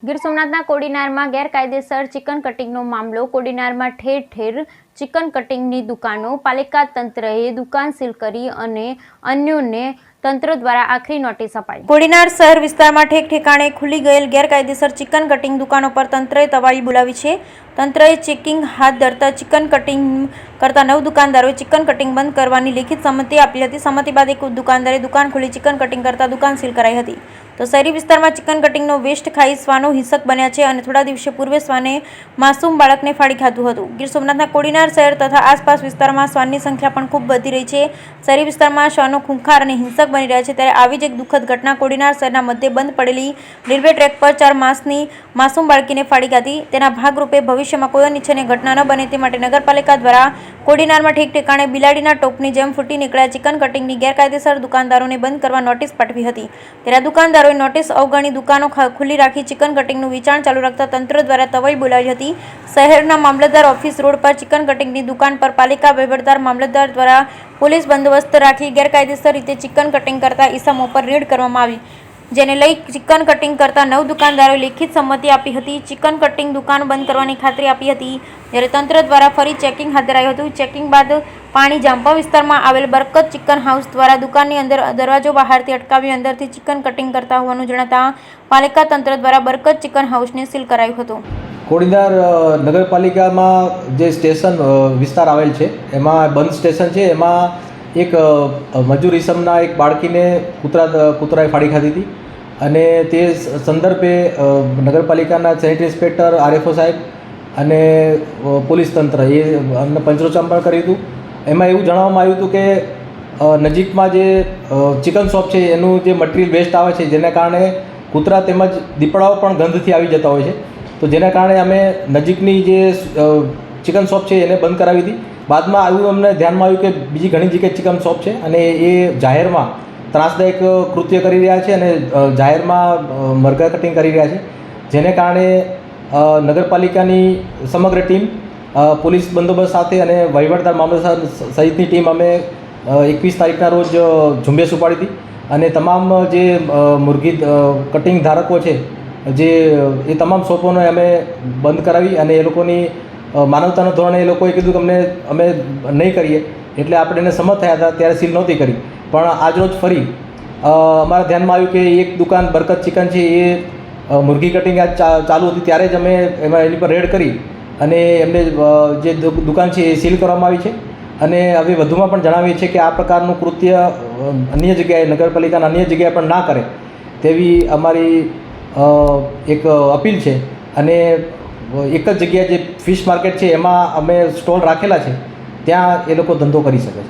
ગીર સોમનાથના કોડીનારમાં ગેરકાયદેસર ચિકન કટિંગનો મામલો. કોડીનારમાં ઠેર ઠેર ચિકન કટિંગની દુકાનો. પાલિકા તંત્રએ દુકાન સીલ કરી અને અન્યોને તંત્ર દ્વારા આખરી નોટિસ અપાઈ. કોડીનાર શહેર વિસ્તારમાં ઠેક ઠેકાણે ખુલી ગયેલ ગેરકાયદેસર ચિકન કટિંગ દુકાનો પર તંત્રએ તવાઈ બોલાવી છે. તંત્રએ ચેકિંગ હાથ ધરતા ચિકન કટિંગ કરતા 9 દુકાનદારોએ ચિકન કટિંગ બંધ કરવાની લેખિત સંમતિ આપી હતી. સંમતિ બાદ એક દુકાનદારે દુકાન ખોલી ચિકન કટિંગ કરતા દુકાન સીલ કરાઈ હતી. તો શહેરી વિસ્તારમાં ચિકન કટિંગનો વેસ્ટ ખાઈ શ્વાનો હિંસક બન્યા છે અને થોડા દિવસો પૂર્વે શ્વાને માસૂમ બાળકને ફાડી ખાધું હતું. ગીર સોમનાથના કોડીનાર શહેર તથા આસપાસ વિસ્તારમાં શ્વાનની સંખ્યા પણ ખૂબ વધી રહી છે. શહેરી વિસ્તારમાં શ્વાનો ખૂંખાર અને હિંસક બની રહ્યા છે. ત્યારે આવી જ એક દુઃખદ ઘટના કોડીનાર શહેરના મધ્યે બંધ પડેલી રેલવે ટ્રેક પર 4 માસની માસૂમ બાળકીને ફાડી ખાધી. તેના ભાગરૂપે ભવિષ્યમાં કોઈ અનિચ્છનીય ઘટના ન બને તે માટે નગરપાલિકા દ્વારા કોડીનારમાં ઠેક ઠેકાણે બિલાડીના ટોપની જેમ ફૂટી નીકળ્યા ચિકન કટિંગની ગેરકાયદેસર દુકાનદારોને બંધ કરવા નોટિસ પાઠવી હતી. ત્યારે દુકાનદારોએ નોટિસ અવગણી દુકાનો ખુલ્લી રાખી ચિકન કટિંગનું વેચાણ ચાલુ રાખતા તંત્ર દ્વારા તવાઈ બોલાવી હતી. શહેરના મામલતદાર ઓફિસ રોડ પર ચિકન કટિંગની દુકાન પર પાલિકા વહીવટદાર મામલતદાર દ્વારા પોલીસ બંદોબસ્ત રાખી ગેરકાયદેસર રીતે ચિકન કટિંગ કરતા ઈસમો પર રેડ કરવામાં આવી, જેને લઈ ચિકન કટિંગ કરતા 9 દુકાનદારોએ લેખિત સંમતિ આપી હતી. ચિકન કટિંગ દુકાન બંધ કરવાની ખાતરી આપી હતી. જ્યારે તંત્ર દ્વારા ફરી ચેકિંગ હાથ ધરાયું હતું. ચેકિંગ બાદ પાણી જાંપા વિસ્તારમાં આવેલ બરકત ચિકન હાઉસ દ્વારા દુકાનની અંદર દરવાજો બહારથી અટકાવી અંદરથી ચિકન કટિંગ કરતા હોવાનું જણાતા પાલિકા તંત્ર દ્વારા બરકત ચિકન હાઉસને સીલ કરાયું હતું. કોડીનાર નગરપાલિકામાં જે સ્ટેશન વિસ્તાર આવેલ છે એમાં બંધ સ્ટેશન છે. એમાં એક મજૂર ઇસમના એક બાળકીને કૂતરાએ ફાડી ખાધી હતી અને તે સંદર્ભે નગરપાલિકાના સેનિટરી ઇન્સ્પેક્ટર આરએફઓ સાહેબ અને પોલીસ તંત્ર એ અમને પંચરોચામ પણ કર્યું હતું. એમાં એવું જણાવવામાં આવ્યું હતું કે નજીકમાં જે ચિકન શોપ છે એનું જે મટીરિયલ વેસ્ટ આવે છે જેના કારણે કૂતરા તેમજ દીપડાઓ પણ ગંધથી આવી જતા હોય છે. તો જેના કારણે અમે નજીકની જે ચિકન શોપ છે એને બંધ કરાવી હતી. બાદમાં આવ્યું અમને ધ્યાનમાં આવ્યું કે બીજી ઘણી જગ્યાએ ચિકન શોપ છે અને એ જાહેરમાં ત્રાસદાયક કૃત્ય કરી રહ્યા છે અને જાહેરમાં મરઘા કટિંગ કરી રહ્યા છે. જેને કારણે નગરપાલિકાની સમગ્ર ટીમ પોલીસ બંદોબસ્ત સાથે અને વહીવટદાર મામલતદાર સહિતની ટીમ અમે 21 તારીખના રોજ ઝુંબેશ ઉપાડી હતી અને તમામ જે મુરઘી કટિંગ ધારકો છે જે એ તમામ શોપોને અમે બંધ કરાવી અને એ લોકોની માનવતાના ધોરણે એ લોકોએ કીધું કે અમે નહીં કરીએ એટલે આપણે એને સંમત થયા હતા. ત્યારે સીલ નહોતી કરી, પણ આજરોજ ફરી અમારા ધ્યાનમાં આવ્યું કે એક દુકાન બરકત ચિકન છે એ મુરઘી કટિંગ ચાલુ હતી ત્યારે જ અમે એમાં એની પર રેડ કરી અને એમને જે દુકાન છે એ સીલ કરવામાં આવી છે. અને હવે વધુમાં પણ જણાવીએ છીએ કે આ પ્રકારનું કૃત્ય અન્ય જગ્યાએ નગરપાલિકાના અન્ય જગ્યાએ પણ ના કરે તેવી અમારી એક અપીલ છે. અને એક જ જગ્યાએ જે ફિશ માર્કેટ છે એમાં અમે સ્ટોલ રાખેલા છે ત્યાં એ લોકો ધંધો કરી શકે છે.